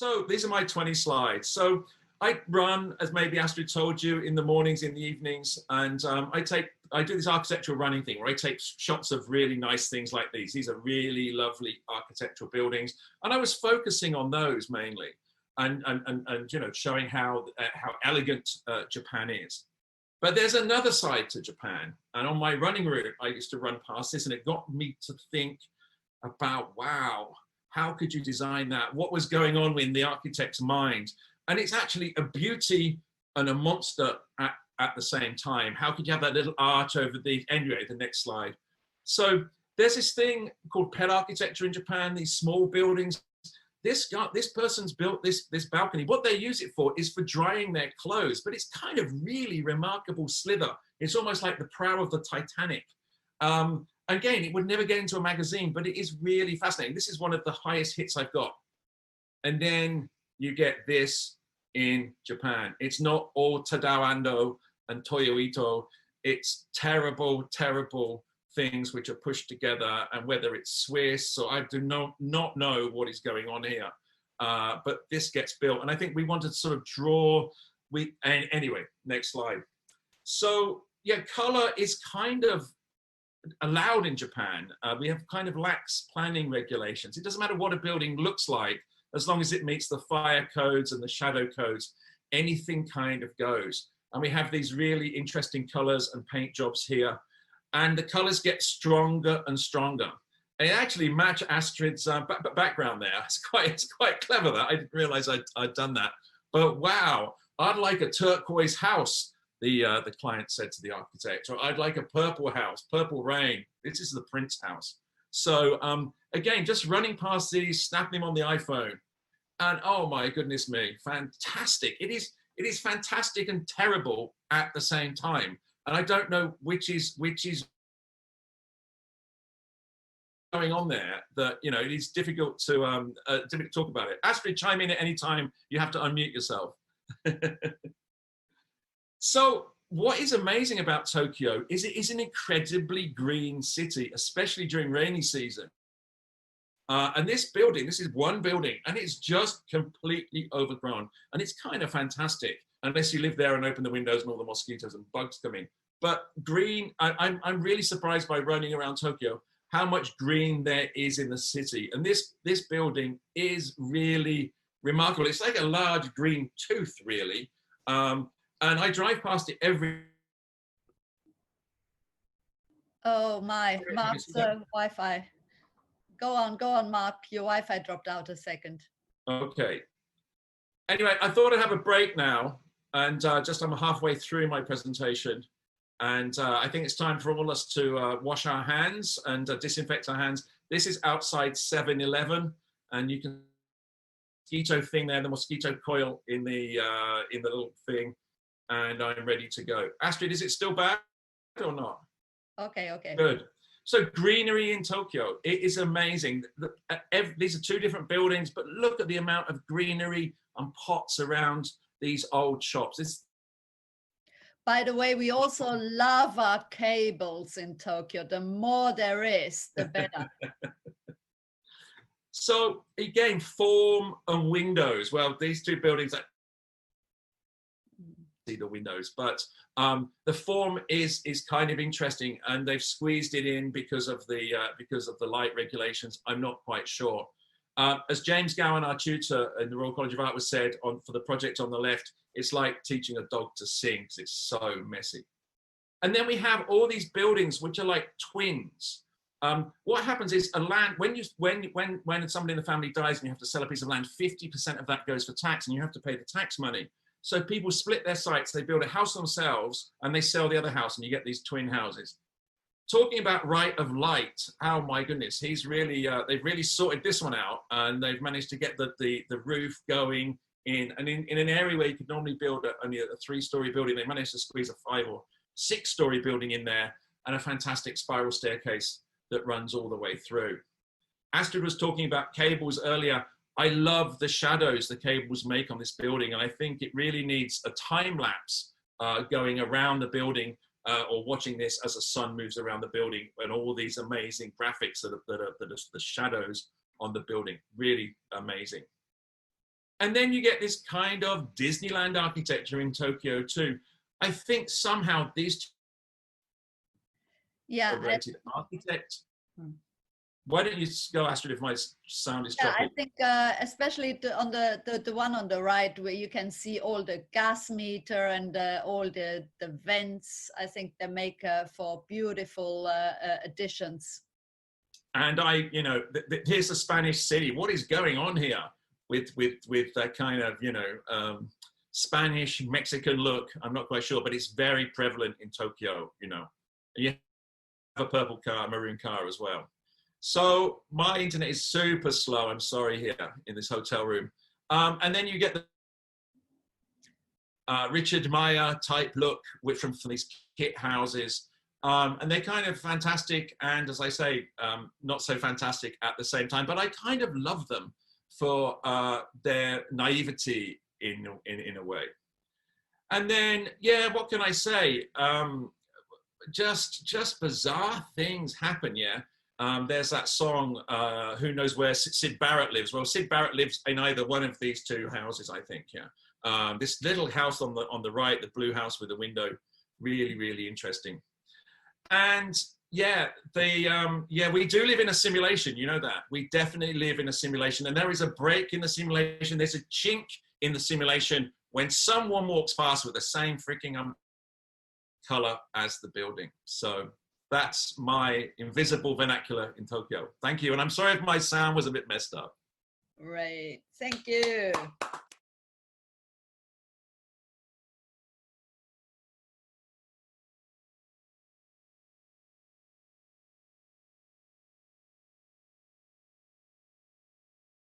So these are my 20 slides. So I run, as maybe Astrid told you, in the mornings, in the evenings, and I do this architectural running thing where I take shots of really nice things like these. These are really lovely architectural buildings, and I was focusing on those mainly, and you know, showing how elegant Japan is. But there's another side to Japan, and on my running route, I used to run past this, and it got me to think about, wow, how could you design that? What was going on in the architect's mind? And it's actually a beauty and a monster at the same time. How could you have that little arch over the, anyway, the next slide. So there's this thing called pet architecture in Japan, these small buildings. This person's built this balcony. What they use it for is for drying their clothes, but it's kind of really remarkable slither. It's almost like the prow of the Titanic. Again, it would never get into a magazine, but it is really fascinating. This is one of the highest hits I've got. And then you get this in Japan. It's not all Tadao Ando and Toyo Ito. It's terrible, terrible things which are pushed together, and whether it's Swiss, or I do not know what is going on here. But this gets built, and I think we wanted to sort of draw, anyway, next slide. So yeah, color is kind of allowed in Japan. We have kind of lax planning regulations. It doesn't matter what a building looks like, as long as it meets the fire codes and the shadow codes, anything kind of goes. And we have these really interesting colors and paint jobs here. And the colors get stronger and stronger. They actually match Astrid's background there. It's quite clever that. I didn't realize I'd done that. But wow, I'd like a turquoise house, the client said to the architect, or I'd like a purple house, purple rain. This is the Prince house. So again, just running past these, snapping them on the iPhone, and oh my goodness me, fantastic. It is fantastic and terrible at the same time. And I don't know which is going on there, that, you know, it is difficult to talk about it. Astrid, chime in at any time. You have to unmute yourself. So what is amazing about Tokyo is it is an incredibly green city, especially during rainy season. And this building, this is one building, and it's just completely overgrown. And it's kind of fantastic, unless you live there and open the windows and all the mosquitoes and bugs come in. But green, I'm really surprised by running around Tokyo, how much green there is in the city. And this building is really remarkable. It's like a large green tooth, really. And I drive past it every. Oh my, Mark's Wi-Fi. Go on, Mark. Your Wi-Fi dropped out a second. Okay. Anyway, I thought I'd have a break now, and I'm halfway through my presentation, and I think it's time for all us to wash our hands and disinfect our hands. This is outside 7-Eleven, and you can mosquito thing there, the mosquito coil in the little thing, and I'm ready to go. Astrid, is it still bad or not? Okay. Good. So greenery in Tokyo, it is amazing. These are two different buildings, but look at the amount of greenery and pots around these old shops. By the way, we also love our cables in Tokyo. The more there is, the better. So again, form and windows. Well, these two buildings, see the windows, but the form is kind of interesting, and they've squeezed it in because of the light regulations. I'm not quite sure. As James Gowan, our tutor in the Royal College of Art, was said for the project on the left, it's like teaching a dog to sing because it's so messy. And then we have all these buildings which are like twins. What happens is when somebody in the family dies and you have to sell a piece of land, 50% of that goes for tax, and you have to pay the tax money. So people split their sites, they build a house themselves, and they sell the other house, and you get these twin houses. Talking about right of light, oh my goodness, they've really sorted this one out, and they've managed to get the roof going in, and in an area where you could normally build only a 3-story building, they managed to squeeze a 5 or 6-story building in there, and a fantastic spiral staircase that runs all the way through. Astrid was talking about cables earlier. I love the shadows the cables make on this building, and I think it really needs a time lapse going around the building or watching this as the sun moves around the building, and all these amazing graphics that are the shadows on the building. Really amazing. And then you get this kind of Disneyland architecture in Tokyo too. I think somehow these celebrated architect. Why don't you go, Astrid, if my sound is choppy? I think especially on the one on the right, where you can see all the gas meter and all the vents. I think they make for beautiful additions. And here's the Spanish city. What is going on here with that kind of, Spanish Mexican look? I'm not quite sure, but it's very prevalent in Tokyo, And you have a purple car, a maroon car as well. So my internet is super slow. I'm sorry here in this hotel room. And then you get the Richard Meier type look from these kit houses. And they're kind of fantastic. And as I say, not so fantastic at the same time, but I kind of love them for their naivety in a way. And then, what can I say? Just bizarre things happen, there's that song, Who Knows Where Sid Barrett Lives? Well, Sid Barrett lives in either one of these two houses, I think, this little house on the right, the blue house with the window, really, really interesting. And we do live in a simulation, you know that. We definitely live in a simulation, and there is a break in the simulation. There's a chink in the simulation when someone walks past with the same freaking color as the building. So that's my invisible vernacular in Tokyo. Thank you. And I'm sorry if my sound was a bit messed up. Great. Thank you.